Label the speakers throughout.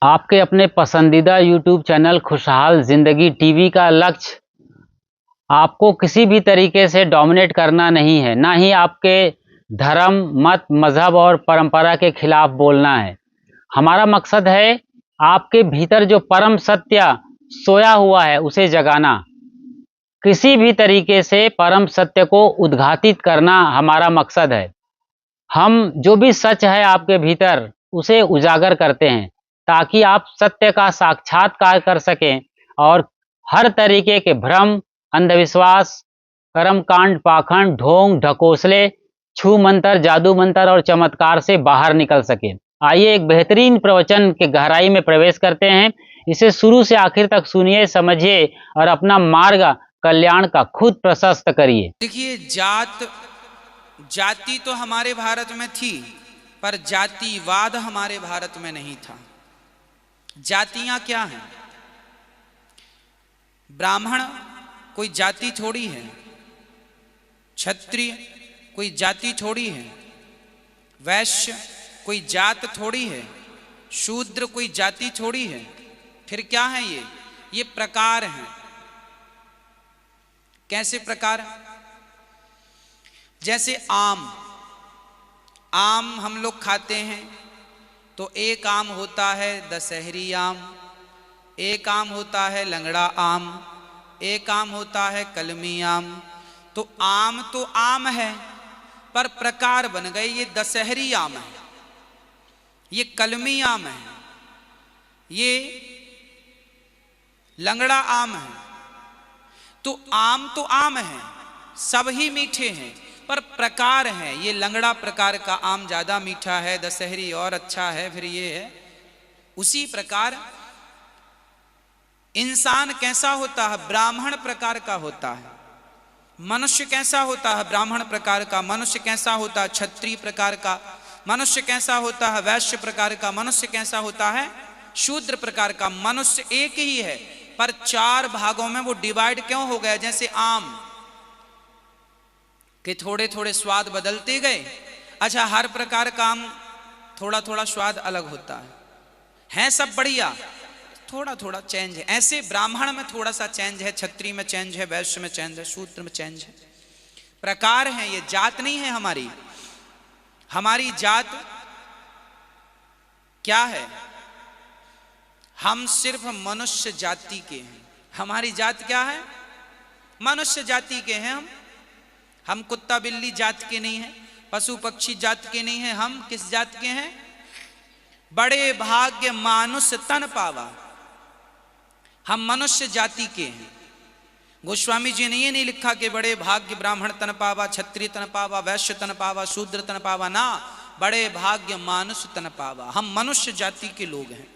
Speaker 1: आपके अपने पसंदीदा YouTube चैनल खुशहाल जिंदगी टीवी का लक्ष्य आपको किसी भी तरीके से डोमिनेट करना नहीं है, ना ही आपके धर्म, मत, मजहब और परंपरा के खिलाफ बोलना है। हमारा मकसद है आपके भीतर जो परम सत्य सोया हुआ है उसे जगाना। किसी भी तरीके से परम सत्य को उद्घाटित करना हमारा मकसद है। हम जो भी सच है आपके भीतर उसे उजागर करते हैं ताकि आप सत्य का साक्षात्कार कर सकें और हर तरीके के भ्रम, अंधविश्वास, कर्मकांड, पाखंड, ढोंग, ढकोसले, छू मंतर, जादू मंतर और चमत्कार से बाहर निकल सके। आइए एक बेहतरीन प्रवचन के गहराई में प्रवेश करते हैं। इसे शुरू से आखिर तक सुनिए, समझिए और अपना मार्ग कल्याण का खुद प्रशस्त करिए।
Speaker 2: देखिए, जाति तो हमारे भारत में थी, पर जातिवाद हमारे भारत में नहीं था। जातियां क्या हैं? ब्राह्मण कोई जाति थोड़ी है, क्षत्रिय कोई जाति थोड़ी है, वैश्य कोई जात थोड़ी है, शूद्र कोई जाति थोड़ी है। फिर क्या है? ये प्रकार हैं। कैसे प्रकार? जैसे आम हम लोग खाते हैं तो एक आम होता है दशहरी आम, एक आम होता है लंगड़ा आम, एक आम होता है कलमी आम। तो आम है, पर प्रकार बन गए। ये दशहरी आम है, ये कलमी आम है, ये लंगड़ा आम है। तो आम है, सब ही मीठे हैं, पर प्रकार है। ये लंगड़ा प्रकार का आम ज्यादा मीठा है, दशहरी और अच्छा है, फिर ये है। उसी प्रकार इंसान कैसा होता है? ब्राह्मण प्रकार का होता है। मनुष्य कैसा होता है? ब्राह्मण प्रकार का। मनुष्य कैसा होता है? क्षत्रिय प्रकार का। मनुष्य कैसा होता है? वैश्य प्रकार का। मनुष्य कैसा होता है? शूद्र प्रकार का। मनुष्य एक ही है, पर चार भागों में वो डिवाइड क्यों हो गया? जैसे आम के थोड़े थोड़े स्वाद बदलते गए। अच्छा, हर प्रकार का आम थोड़ा थोड़ा स्वाद अलग होता है सब बढ़िया, थोड़ा थोड़ा चेंज है। ऐसे ब्राह्मण में थोड़ा सा चेंज है, क्षत्रिय में चेंज है, वैश्य में चेंज है, शूद्र में चेंज है। प्रकार है, ये जात नहीं है हमारी। हमारी जात क्या है? हम सिर्फ मनुष्य जाति के हैं। हमारी जात क्या है? मनुष्य जाति के हैं हम कुत्ता बिल्ली जात के नहीं हैं, पशु पक्षी जात के नहीं हैं। हम किस जात के हैं? बड़े भाग्य मानुष तन पावा। हम मनुष्य जाति के हैं। गोस्वामी जी ने ये नहीं लिखा कि बड़े भाग्य ब्राह्मण तन पावा, क्षत्रिय तन पावा, वैश्य तन पावा, शूद्र तन पावा। ना, बड़े भाग्य मानुष तन पावा। हम मनुष्य जाति के लोग हैं।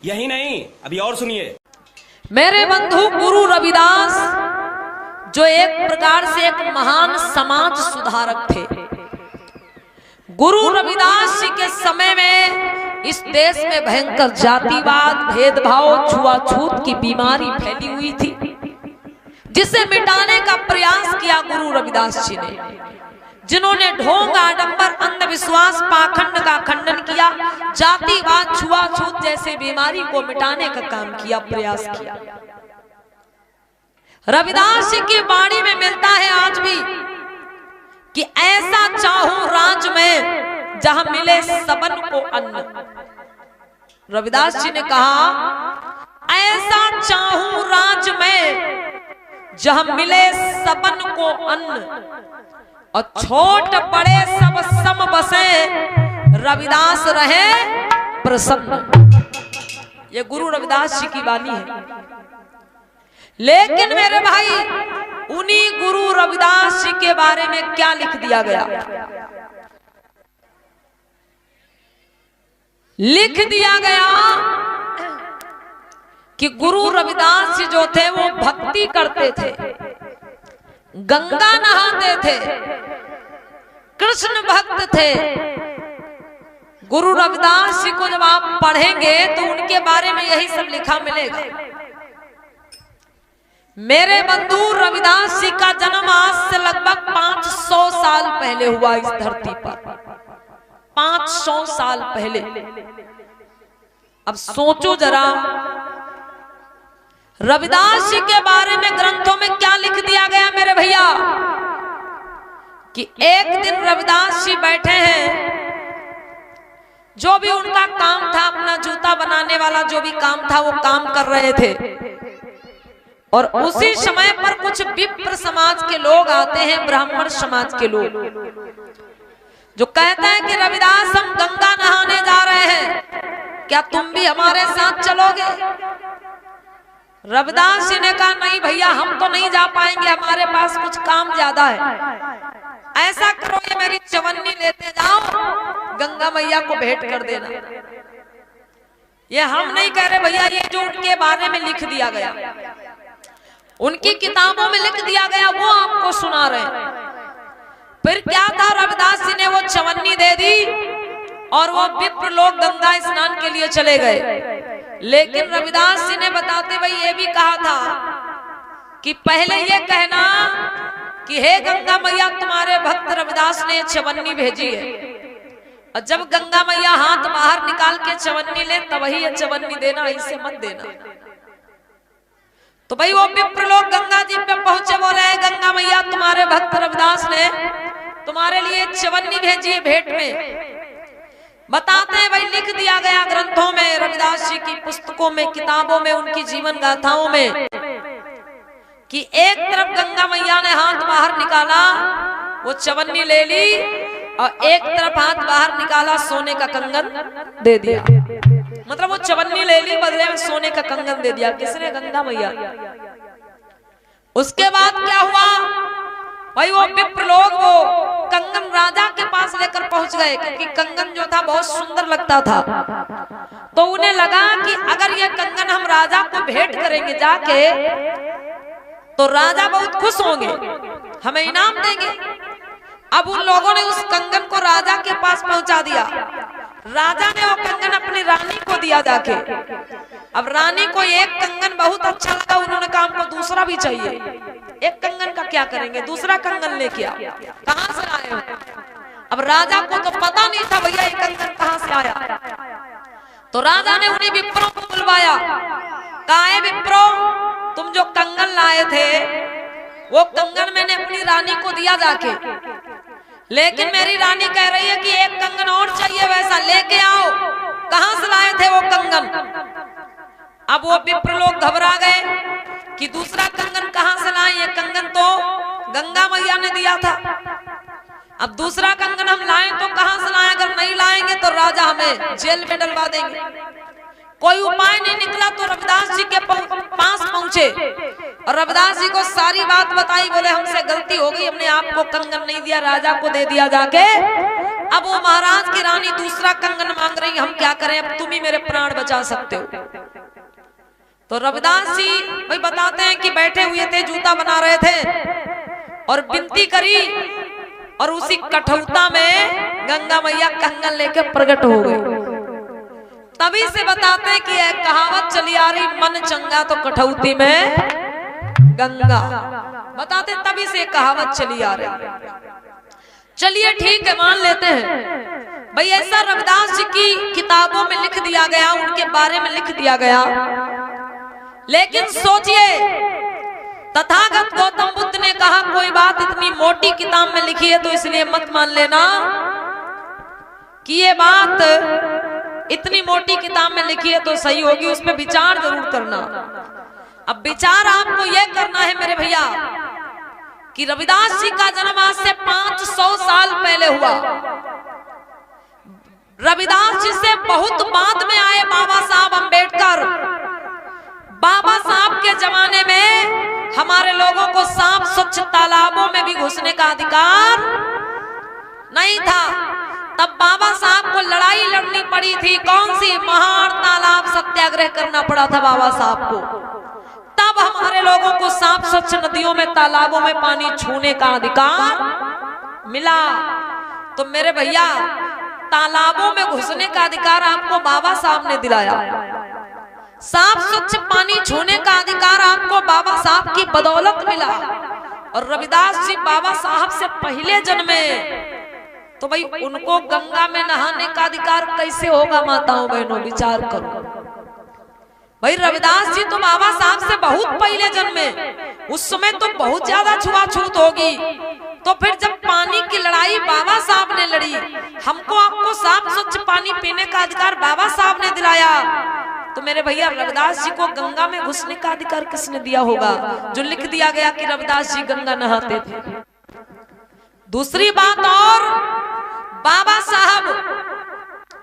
Speaker 3: यही नहीं, अभी और सुनिए।
Speaker 4: मेरे बंधु गुरु रविदास जो एक प्रकार से एक महान समाज सुधारक थे। गुरु रविदास जी के समय में इस देश में भयंकर जातिवाद, भेदभाव, छुआछूत की बीमारी फैली हुई थी, जिसे मिटाने का प्रयास किया गुरु रविदास जी ने, जिन्होंने ढोंग, आडंबर, अंधविश्वास, पाखंड का खंडन किया, जातिवाद, छुआछूत जैसे बीमारी को मिटाने का काम किया, प्रयास किया। रविदास जी की वाणी में मिलता है आज भी कि ऐसा चाहूं राज में जहां मिले सबन को अन्न। रविदास जी ने कहा, ऐसा चाहूं राज में जहां मिले सबन को अन्न, और छोट बड़े सब सम बसे, रविदास रहे प्रसन्न। ये गुरु रविदास जी की वाणी है। लेकिन मेरे भाई, उन्हीं गुरु रविदास जी के बारे में क्या लिख दिया गया? लिख दिया गया कि गुरु रविदास जी जो थे वो भक्ति करते थे, गंगा नहाते थे, कृष्ण भक्त थे। गुरु रविदास जी को जब आप पढ़ेंगे तो उनके बारे में यही सब लिखा मिलेगा। मेरे बंधु, रविदास जी का जन्म आज से लगभग 500 साल पहले हुआ इस धरती पर। 500 साल पहले। अब सोचो जरा, रविदास जी के बारे में ग्रंथों में क्या लिख दिया गया मेरे भैया, कि एक दिन रविदास जी बैठे हैं, जो भी उनका काम था, अपना जूता बनाने वाला जो भी काम था वो काम कर रहे थे, और उसी समय पर कुछ विप्र समाज के लोग आते हैं, ब्राह्मण समाज के लोग, जो कहते हैं कि रविदास हम गंगा नहाने जा रहे हैं, क्या तुम भी हमारे साथ चलोगे? रविदास जी ने कहा नहीं भैया, हम तो नहीं जा पाएंगे, हमारे पास कुछ काम ज्यादा है। ऐसा करो, ये मेरी चवन्नी लेते जाओ, गंगा मैया को भेंट कर देना। ये हम नहीं कह रहे भैया, ये जो उनके बारे में लिख दिया गया, उनकी किताबों में लिख दिया गया, वो आपको सुना रहे हैं। फिर क्या था, रविदास जी ने वो चवन्नी दे दी और वो विप्र लोग गंगा स्नान के लिए चले गए। लेकिन रविदास जी ने बताते भाई ये भी कहा था कि पहले ये कहना कि हे गंगा मैया, तुम्हारे भक्त रविदास ने चवन्नी भेजी है, और जब गंगा मैया हाथ बाहर निकाल के चवन्नी ले तब ही ये चवन्नी देना, ऐसे मत देना। तो भाई वो विप्र लोग गंगा जी पे पहुंचे, बोले है गंगा मैया, तुम्हारे भक्त रविदास ने तुम्हारे लिए चवन्नी भेजी है भेंट में। बताते हैं भाई, लिख दिया गया ग्रंथों में, रविदास जी की पुस्तकों में, किताबों में, उनकी जीवन गाथाओं में, कि एक तरफ गंगा मैया ने हाथ बाहर निकाला, वो चवन्नी ले ली, और एक तरफ हाथ बाहर निकाला, सोने का कंगन दे दिया। मतलब वो चवन्नी ले ली, बदले में सोने का कंगन दे दिया। किसने? गंगा मैया। उसके बाद क्या हुआ भाई, वो विप्र लोग वो कंगन राजा के पास लेकर पहुंच गए, क्योंकि कंगन जो था बहुत सुंदर लगता था। तो उन्हें लगा कि अगर ये कंगन हम राजा को भेंट करेंगे जाके, तो राजा बहुत खुश होंगे, हमें इनाम देंगे। अब उन लोगों ने उस कंगन को राजा के पास पहुंचा दिया। राजा ने वो कंगन अपनी रानी को दिया जाके। अब रानी को एक कंगन बहुत अच्छा लगा, उन्होंने कहा हमको दूसरा भी चाहिए। एक कंगन का क्या करेंगे, दूसरा कंगन लेके आओ। कहां से आए हो? अब राजा को तो पता नहीं था भैया ये कंगन कहां से आया। तो राजा ने उन्हीं विप्रों को बुलवाया, कहा है विप्रो, तुम जो कंगन लाए थे वो कंगन मैंने अपनी रानी को दिया जाके, लेकिन मेरी रानी कह रही है कि एक कंगन और चाहिए, वैसा लेके आओ। कहां से लाए थे वो कंगन? अब वो विप्र लोग घबरा गए कि दूसरा कंगन कहां से लाए, ये कंगन तो गंगा मैया ने दिया था। अब दूसरा कंगन हम लाएं तो कहां से लाएं? अगर नहीं लाएंगे तो राजा हमें जेल में डलवा देंगे। कोई उपाय नहीं निकला, तो रविदास जी के पास पहुंचे और रविदास जी को सारी बात बताई। बोले हमसे गलती हो गई, हमने आपको कंगन नहीं दिया, राजा को दे दिया जाके। अब वो महाराज की रानी दूसरा कंगन मांग रही, हम क्या करें, अब तुम ही मेरे प्राण बचा सकते हो। तो रविदास जी भाई बताते हैं कि बैठे हुए थे, जूता बना रहे थे और विनती करी, और उसी कठौता में गंगा मैया कंगन लेके प्रकट हो गए। तभी से बताते हैं कि एक कहावत चली आ रही, मन चंगा तो कठौती में गंगा। बताते तभी से कहावत चली आ रही। चलिए ठीक है, मान लेते हैं भाई, ऐसा रविदास जी की किताबों में लिख दिया गया, उनके बारे में लिख दिया गया। लेकिन सोचिए, तथागत गौतम बुद्ध ने कहा कोई बात इतनी मोटी किताब में लिखी है तो इसलिए मत मान लेना कि ये बात इतनी मोटी किताब में लिखी है तो सही होगी, उस पर विचार जरूर करना। अब विचार आपको यह करना है मेरे भैया कि रविदास जी का जन्म आज से 500 साल पहले हुआ। रविदास जी से बहुत बाद में आए बाबा साहब अम्बेडकर। बाबा साहब के जमाने में हमारे लोगों को साफ स्वच्छ तालाबों में भी घुसने का अधिकार नहीं था। तब बाबा साहब को लड़ाई लड़नी पड़ी थी। कौन सी? महार तालाब सत्याग्रह करना पड़ा था बाबा साहब को। तब हमारे लोगों को साफ स्वच्छ नदियों में, तालाबों में पानी छूने का अधिकार मिला। तो मेरे भैया, तालाबों में घुसने का अधिकार आपको बाबा साहब ने दिलाया। साफ स्वच्छ पानी छूने का अधिकार आपको बाबा साहब की बदौलत मिला। और रविदास जी बाबा साहब से पहले जन्मे, तो भाई उनको गंगा में नहाने का अधिकार कैसे होगा? माताओं बहनों विचार करो। भाई रविदास जी तो बाबा साहब से बहुत पहले जन्मे, उस समय तो बहुत ज्यादा छुआछूत होगी। तो फिर जब पानी की लड़ाई बाबा साहब ने लड़ी, हमको आपको साफ स्वच्छ पानी पीने का अधिकार बाबा साहब ने दिलाया, तो मेरे भैया रविदास जी को गंगा में घुसने का अधिकार किसने दिया होगा, जो लिख दिया गया कि रविदास जी गंगा नहाते थे। दूसरी बात और, बाबा साहब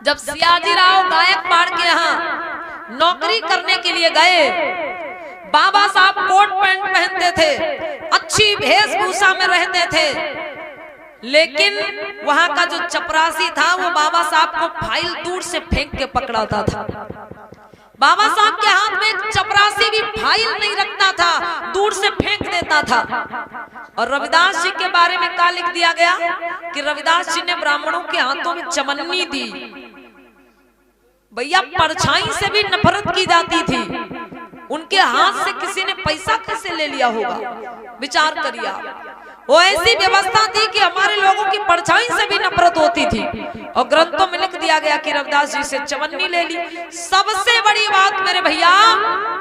Speaker 4: जब सियाजीराव गायकवाड़ के यहाँ नौकरी करने के लिए गए, बाबा साहब कोट पैंट पहनते थे, अच्छी वेशभूषा में रहते थे, लेकिन वहां का जो चपरासी था वो बाबा साहब को फाइल दूर से फेंक के पकड़ाता था। बाबा साहब के हाथ में एक चपरासी भी फाइल नहीं रखता था, दूर से फेंक देता था। और रविदास जी के बारे में क्या लिख दिया गया कि रविदास जी ने ब्राह्मणों के हाथों में चमन्नी दी। भैया परछाई से भी नफरत की जाती थी, उनके हाथ से किसी ने पैसा कैसे ले लिया होगा, विचार करिए आप। वो ऐसी व्यवस्था थी कि हमारे लोगों की परछाई से भी नफरत होती थी, और ग्रंथों में लिख दिया गया कि रविदास जी से चवन्नी ले ली। सबसे बड़ी बात मेरे भैया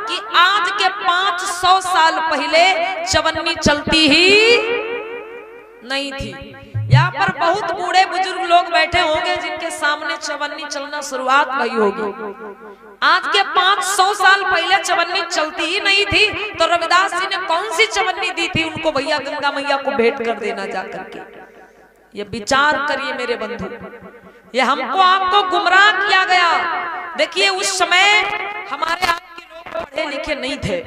Speaker 4: कि आज के 500 साल पहले चवन्नी चलती ही नहीं थी। यहाँ पर बहुत बूढ़े बुजुर्ग लोग बैठे होंगे जिनके सामने चवन्नी चलना शुरुआत हुई होगी। आज के 500 साल पहले चवन्नी चलती ही नहीं थी, तो रविदास जी ने कौन सी चवन्नी दी थी उनको भैया गंगा मैया को भेंट कर देना जाकर के। ये विचार करिए मेरे बंधु, ये हमको आपको गुमराह किया गया। देखिए उस समय हमारे आपके लोग पढ़े लिखे नहीं थे,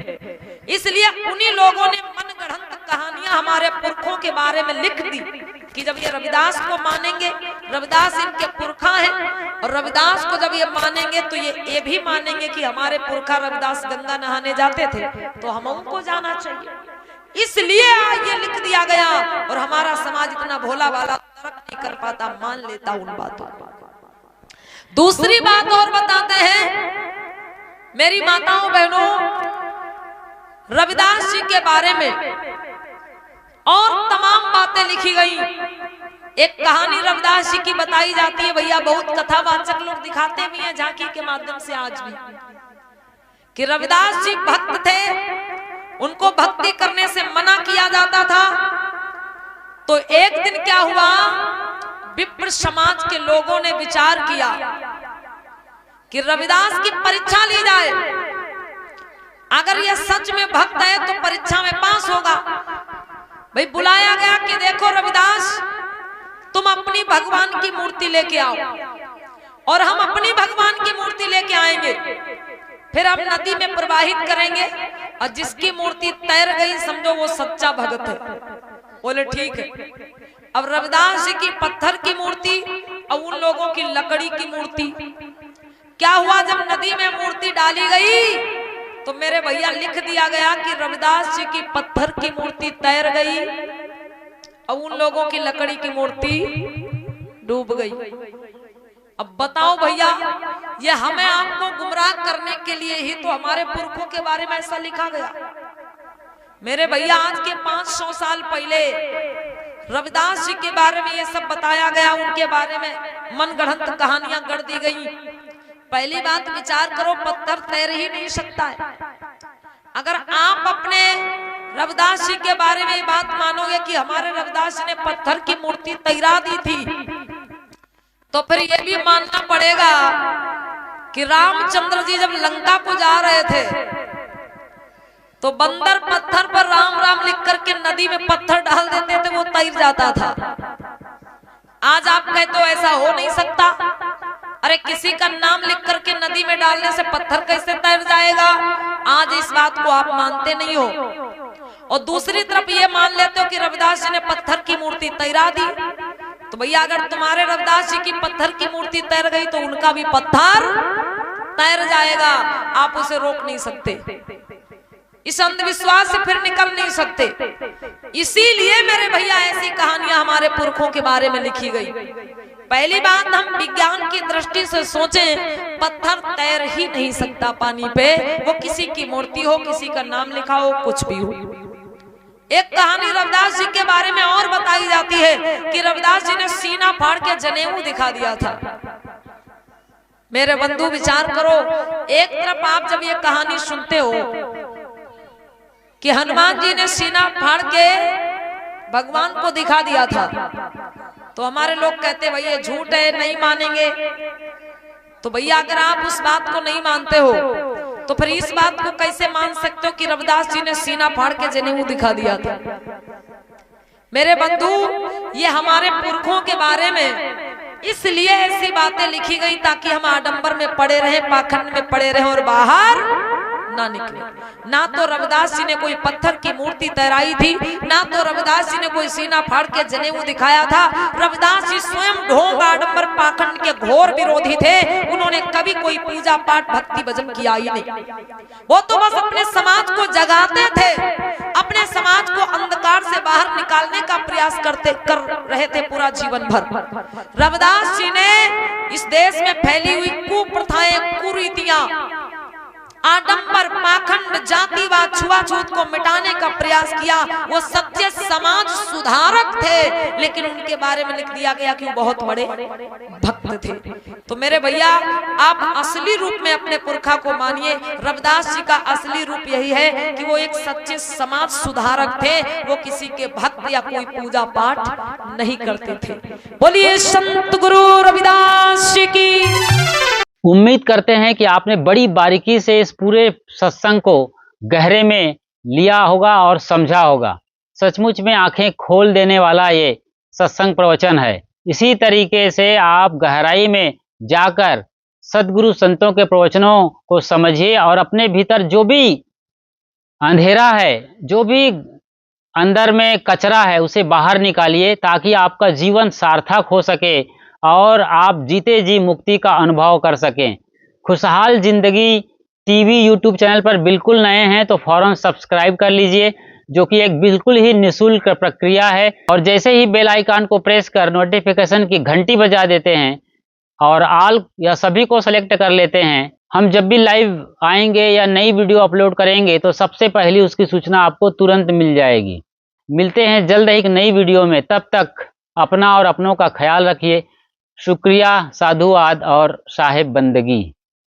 Speaker 4: इसलिए उन्हीं लोगों ने मनगढ़ंत कहानियां हमारे पुरखों के बारे में लिख दी कि जब ये रविदास को मानेंगे, रविदास इनके पुरखा हैं, और रविदास को जब ये मानेंगे तो ये भी मानेंगे कि हमारे पुरखा रविदास गंगा नहाने जाते थे, तो हम उनको जाना चाहिए। इसलिए ये लिख दिया गया, और हमारा समाज इतना भोला वाला तर्क नहीं कर पाता, मान लेता उन बातों को। दूसरी बात और बताते हैं मेरी माताओं बहनों, रविदास जी के बारे में और तमाम बातें लिखी गई। एक कहानी रविदास जी की बताई जाती है भैया, बहुत कथावाचक लोग दिखाते भी हैं झांकी के माध्यम से आज भी, कि रविदास जी भक्त थे, उनको भक्ति करने से मना किया जाता था। तो एक दिन क्या हुआ, विप्र समाज के लोगों ने विचार किया कि रविदास की परीक्षा ली जाए, अगर ये सच में भक्त है तो परीक्षा में पास होगा। भाई बुलाया गया कि देखो रविदास, तुम अपनी भगवान की मूर्ति लेके आओ, और हम अपनी भगवान की मूर्ति लेके आएंगे, फिर हम नदी में प्रवाहित करेंगे, और जिसकी मूर्ति तैर गई समझो वो सच्चा भक्त है। बोले ठीक है। अब रविदास जी की पत्थर की मूर्ति और उन लोगों की लकड़ी की मूर्ति, क्या हुआ जब नदी में मूर्ति डाली गई तो मेरे भैया लिख दिया गया कि रविदास जी की पत्थर की मूर्ति तैर गई और उन लोगों की लकड़ी की मूर्ति डूब गई। अब बताओ भैया, ये हमें आपको गुमराह करने के लिए ही तो हमारे पुरखों के बारे में ऐसा लिखा गया। मेरे भैया आज के 500 साल पहले रविदास जी के बारे में ये सब बताया गया, उनके बारे में मनगढ़ंत कहानियां गढ़ दी गई। पहली बात विचार करो, पत्थर तैर ही नहीं सकता है। अगर आप अपने रविदास जी के बारे में ये बात मानोगे कि हमारे रविदास जी ने पत्थर की मूर्ति तैरा दी थी, तो फिर ये भी मानना पड़ेगा कि रामचंद्र जी जब लंका को जा रहे थे तो बंदर पत्थर पर राम राम लिख करके नदी में पत्थर डाल देते थे, वो तैर जाता था। आज आप कहते हो ऐसा हो नहीं सकता, अरे किसी का नाम लिख करके नदी में डालने से पत्थर कैसे तैर जाएगा? आज इस बात को आप मानते नहीं हो। और दूसरी तरफ ये मान लेते हो कि रविदास जी ने पत्थर की मूर्ति तैरा दी, तो भैया अगर तुम्हारे रविदास जी की पत्थर की मूर्ति तैर गई तो उनका भी पत्थर तैर जाएगा, आप उसे रोक नहीं सकते। इस अंधविश्वास से फिर निकल नहीं सकते। इसीलिए मेरे भैया ऐसी कहानियां हमारे पुरखों के बारे में लिखी गई। पहली बात, हम विज्ञान की दृष्टि से सोचें, पत्थर तैर ही नहीं सकता पानी पे, वो किसी की मूर्ति हो, किसी का नाम लिखा हो, कुछ भी हो। एक कहानी रविदास जी के बारे में और बताई जाती है कि रविदास जी ने सीना फाड़ के जनेऊ दिखा दिया था। मेरे बंधु विचार करो, एक तरफ आप जब ये कहानी सुनते हो कि हनुमान जी ने सीना फाड़ के भगवान को दिखा दिया था, तो हमारे लोग कहते भाई ये झूठ है, नहीं मानेंगे। तो भैया अगर आप उस बात को नहीं मानते हो तो फिर इस बात को कैसे मान सकते हो कि रविदास जी ने सीना फाड़ के जनेऊ दिखा दिया था। मेरे बंधु, ये हमारे पुरखों के बारे में इसलिए ऐसी बातें लिखी गई ताकि हम आडंबर में पड़े रहे, पाखंड में पड़े रहे और बाहर ना निकले। ना तो रविदास जी ने कोई पत्थर की मूर्ति तैराई थी, ना तो रविदास जी ने कोई सीना फाड़ के जनेऊ दिखाया था। रविदास जी स्वयं ढोंग आडंबर पाखंड के घोर विरोधी थे। उन्होंने कभी कोई पूजा पाठ भक्ति भजन किया ही नहीं। वो तो बस अपने समाज को जगाते थे, अपने समाज को अंधकार से बाहर निकालने का प्रयास कर रहे थे पूरा जीवन भर। रविदास जी ने इस देश में फैली हुई कुप्रथाएं, कुरीतियां, आडंबर, पाखंड, जातिवाद, छुआछूत को मिटाने का प्रयास किया। वो सच्चे समाज सुधारक थे, लेकिन उनके बारे में लिख दिया गया कि वो बहुत बड़े भक्त थे। तो मेरे भैया, आप असली रूप में अपने पुरखा को मानिए। रविदास जी का असली रूप यही है कि वो एक सच्चे समाज सुधारक थे। वो किसी के भक्त या कोई पूजा पाठ नहीं करते थे। बोलिए संत गुरु रविदास जी की।
Speaker 1: उम्मीद करते हैं कि आपने बड़ी बारीकी से इस पूरे सत्संग को गहरे में लिया होगा और समझा होगा। सचमुच में आंखें खोल देने वाला ये सत्संग प्रवचन है। इसी तरीके से आप गहराई में जाकर सद्गुरु संतों के प्रवचनों को समझिए और अपने भीतर जो भी अंधेरा है, जो भी अंदर में कचरा है, उसे बाहर निकालिए ताकि आपका जीवन सार्थक हो सके और आप जीते जी मुक्ति का अनुभव कर सकें। खुशहाल जिंदगी टीवी यूट्यूब चैनल पर बिल्कुल नए हैं तो फौरन सब्सक्राइब कर लीजिए, जो कि एक बिल्कुल ही निःशुल्क प्रक्रिया है। और जैसे ही बेल आइकन को प्रेस कर नोटिफिकेशन की घंटी बजा देते हैं और ऑल या सभी को सेलेक्ट कर लेते हैं, हम जब भी लाइव आएंगे या नई वीडियो अपलोड करेंगे तो सबसे पहली उसकी सूचना आपको तुरंत मिल जाएगी। मिलते हैं जल्द ही एक नई वीडियो में। तब तक अपना और अपनों का ख्याल रखिए। शुक्रिया, साधुवाद और साहेब बंदगी।